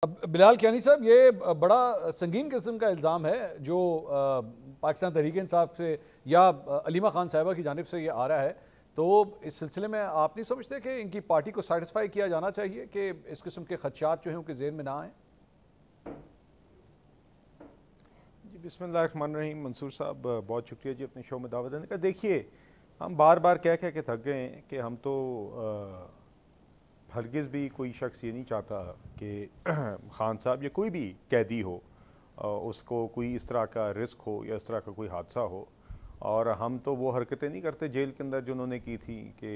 अब बिलाल कियानी साहब, ये बड़ा संगीन किस्म का इल्ज़ाम है जो पाकिस्तान तहरीक इंसाफ से या अलीमा खान साहिबा की जानिब से ये आ रहा है। तो इस सिलसिले में आप नहीं समझते कि इनकी पार्टी को सेटिस्फाई किया जाना चाहिए कि इस किस्म के खदशात जो हैं उनके ज़हन में ना आए? जी बिस्मिल्लाहिर्रहमानिर्रहीम। मंसूर साहब बहुत शुक्रिया जी अपने शो में दावत देने का। देखिए, हम बार बार कह कह के थक गए हैं कि हम तो हरगिज़ भी कोई शख्स ये नहीं चाहता कि खान साहब या कोई भी कैदी हो उसको कोई इस तरह का रिस्क हो या इस तरह का कोई हादसा हो। और हम तो वो हरकतें नहीं करते जेल के अंदर जो उन्होंने की थी कि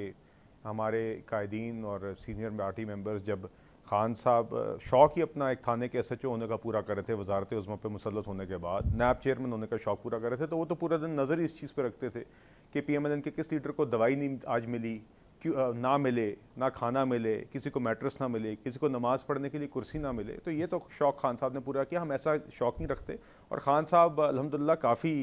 हमारे कायदीन और सीनियर पार्टी मेंबर्स जब खान साहब शौक़ ही अपना एक थाने के SHO होने का पूरा कर रहे थे, वजारत उज़्मा पे मुसल्लत होने के बाद नैब चेयरमैन होने का शौक़ पूरा कर रहे थे, तो वो तो पूरा दिन नज़र ही इस चीज़ पे रखते थे कि PMLN के किस लीडर को दवाई नहीं आज मिली, क्यों ना मिले, ना खाना मिले, किसी को मैट्रेस ना मिले, किसी को नमाज़ पढ़ने के लिए कुर्सी ना मिले। तो ये तो शौक़ खान साहब ने पूरा किया। हम ऐसा शौक़ नहीं रखते और ख़ान साहब अल्हम्दुलिल्लाह काफ़ी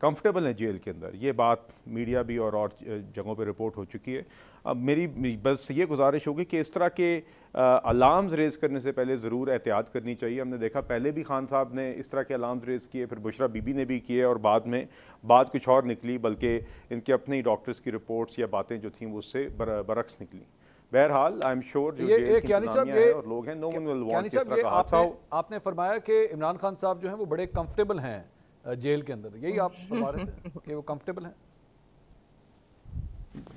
कंफर्टेबल हैं जेल के अंदर। ये बात मीडिया भी और जगहों पे रिपोर्ट हो चुकी है। अब मेरी बस ये गुजारिश होगी कि इस तरह के अलार्म्स रेज़ करने से पहले ज़रूर एहतियात करनी चाहिए। हमने देखा पहले भी खान साहब ने इस तरह के अलार्म्स रेज़ किए, फिर बुशरा बीबी ने भी किए और बाद में बात कुछ और निकली, बल्कि इनके अपने ही डॉक्टर्स की रिपोर्ट्स या बातें जो थी वो उससे बरक्स निकली। बहरहाल आई एम श्योर जो जेल की इंतज़ामिया है और लोग हैं, नो वन विल वांट कि इस तरह का हादसा हो। आपने फरमाया कि इमरान खान साहब जो हैं वो बड़े कंफर्टेबल हैं जेल के अंदर, यही आप फरमा रहे थे कि वो कंफर्टेबल हैं?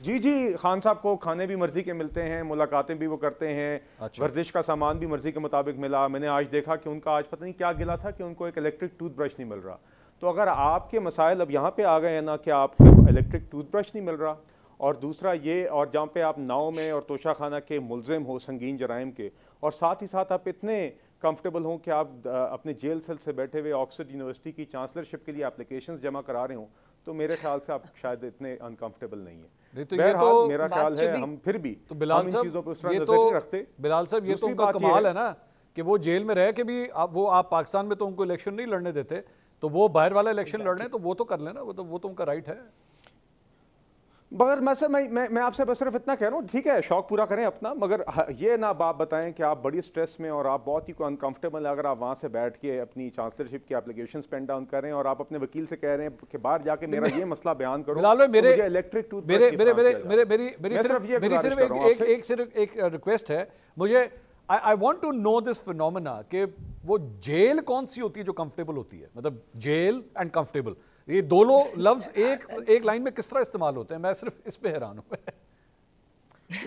जी जी, खान साहब को खाने भी मर्जी के मिलते हैं, मुलाकातें भी वो करते हैं। अच्छा। वर्जिश का सामान भी मर्जी के मुताबिक मिला। मैंने आज देखा कि उनका आज पता नहीं क्या गिला था कि उनको एक इलेक्ट्रिक टूथब्रश नहीं मिल रहा। तो अगर आपके मसाइल अब यहाँ पे आ गए हैं ना कि आपको इलेक्ट्रिक टूथब्रश नहीं मिल रहा, और दूसरा ये, और जहाँ पे आप नाव में और तोशा खाना के मुलजिम हो संगीन जराइम के, और साथ ही साथ आप इतने कंफर्टेबल हों कि आप अपने जेल सेल से बैठे हुए ऑक्सफोर्ड यूनिवर्सिटी की चांसलरशिप के लिए एप्लीकेशंस जमा करा रहे हो, तो मेरे ख्याल से आप शायद इतने अनकंफर्टेबल नहीं है। तो बहरहाल मेरा ख्याल है हम फिर भी तो बिलाल इन साहब, चीज़ों पे उस तरह ये नजर तो नहीं रखते। बिलाल साहब ये तो उनका कमाल है ना कि वो जेल में रह के भी आप पाकिस्तान में तो उनको इलेक्शन नहीं लड़ने देते, तो वो बाहर वाला इलेक्शन लड़ रहे हैं तो वो तो कर लेना, वो तो उनका राइट है। मगर मैं आपसे बस सिर्फ इतना कह रहा हूँ, ठीक है शौक पूरा करें अपना, मगर ये ना आप बताएं कि आप बड़ी स्ट्रेस में और आप बहुत ही अनकंफर्टेबल है अगर आप वहाँ से बैठ के अपनी चांसलरशिप की एप्लीकेशन पेन डाउन कर रहे हैं और आप अपने वकील से कह रहे हैं कि बाहर जाके मेरा ये मसला बयान करो। मेरे इलेक्ट्रिक टूथ सिर्फ एक रिक्वेस्ट है, मुझे I want to know this phenomena कि वो जेल कौन सी होती है जो कंफर्टेबल होती है, मतलब जेल एंड कंफर्टेबल, ये दोनों लफ्ज एक लाइन में किस तरह इस्तेमाल होते हैं? मैं सिर्फ इस पे हैरान हूं।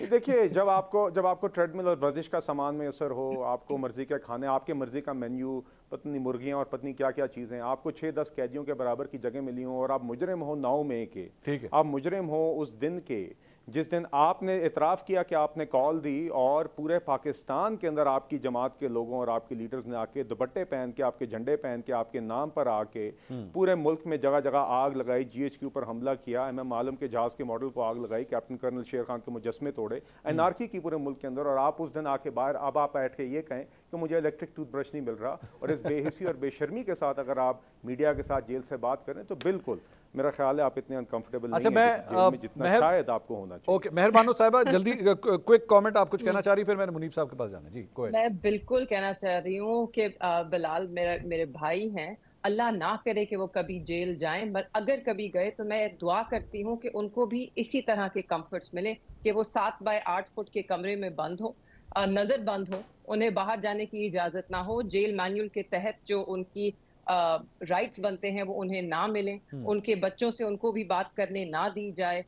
देखिए, जब आपको ट्रेडमिल और वर्जिश का सामान में असर हो, आपको मर्जी के खाने, आपके मर्जी का मेन्यू, पत्नी मुर्गियां और पत्नी क्या क्या चीजें, आपको 6-10 कैदियों के बराबर की जगह मिली हो और आप मुजरिम हो 9 मई के, ठीक है, आप मुजरिम हो उस दिन के जिस दिन आपने इतराफ़ किया कि आपने कॉल दी और पूरे पाकिस्तान के अंदर आपकी जमात के लोगों और आपके लीडर्स ने आके दुपट्टे पहन के, आपके झंडे पहन के, आपके नाम पर आके पूरे मुल्क में जगह जगह आग लगाई, GH के ऊपर हमला किया, MM आलम के जहाज के मॉडल को आग लगाई, कैप्टन कर्नल शेर खान के मुजस्मे तोड़े, एनार्की की पूरे मुल्क के अंदर, और आप उस दिन आके बाहर अब आप बैठ के ये कहें कि मुझे इलेक्ट्रिक टूथब्रश नहीं मिल रहा, और इस बेहिसी और बेशर्मी के साथ अगर आप मीडिया के साथ जेल से बात करें तो बिल्कुल मेरा ख्याल है आप इतने अनकंफर्टेबल नहीं हैं जेल में जितना शायद आपको होना चाहिए। ओके, मेहरबान साहिबा, जल्दी क्विक कमेंट, आप कुछ कहना चाह रही, फिर मैंने मुनीब साहब के पास जाना। जी कोई। मैं बिल्कुल कहना चाह रही हूँ कि बिलाल मेरे भाई हैं, अल्लाह ना करे कि वो कभी जेल जाएं, पर अगर कभी गए तो मैं दुआ करती हूँ कि उनको भी इसी तरह के कंफर्ट्स मिले कि वो 7 बाय 8 फुट के कमरे में बंद हो, नजर बंद हो, उन्हें बाहर जाने की इजाजत ना हो, जेल मैनुअल के तहत जो उनकी राइट्स बनते हैं वो उन्हें ना मिले, उनके बच्चों से उनको भी बात करने ना दी जाए,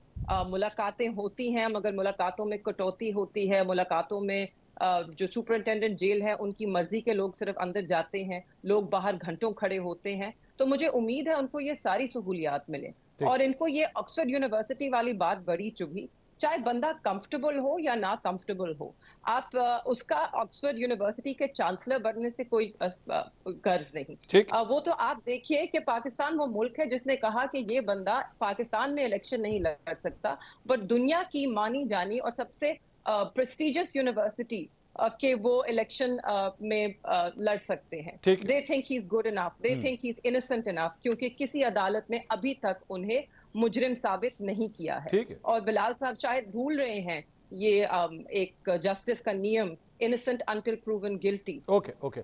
मुलाकातें होती हैं मगर मुलाकातों में कटौती होती है, मुलाकातों में जो सुपरिटेंडेंट जेल है उनकी मर्जी के लोग सिर्फ अंदर जाते हैं, लोग बाहर घंटों खड़े होते हैं। तो मुझे उम्मीद है उनको ये सारी सहूलियात मिले। और इनको ये ऑक्सफोर्ड यूनिवर्सिटी वाली बात बड़ी चुभी, चाहे बंदा कंफर्टेबल हो या ना कंफर्टेबल हो, आप उसका ऑक्सफोर्ड यूनिवर्सिटी के चांसलर बनने से कोई गर्ज नहीं। वो तो आप देखिए कि पाकिस्तान वो मुल्क है जिसने कहा कि ये बंदा पाकिस्तान में इलेक्शन नहीं लड़ सकता, बट दुनिया की मानी जानी और सबसे प्रेस्टिजियस यूनिवर्सिटी कि वो इलेक्शन में लड़ सकते हैं। They think he is good enough, they think he is innocent enough, क्योंकि किसी अदालत ने अभी तक उन्हें मुजरिम साबित नहीं किया है। और बिलाल साहब शायद भूल रहे हैं ये एक जस्टिस का नियम innocent until proven guilty. Okay okay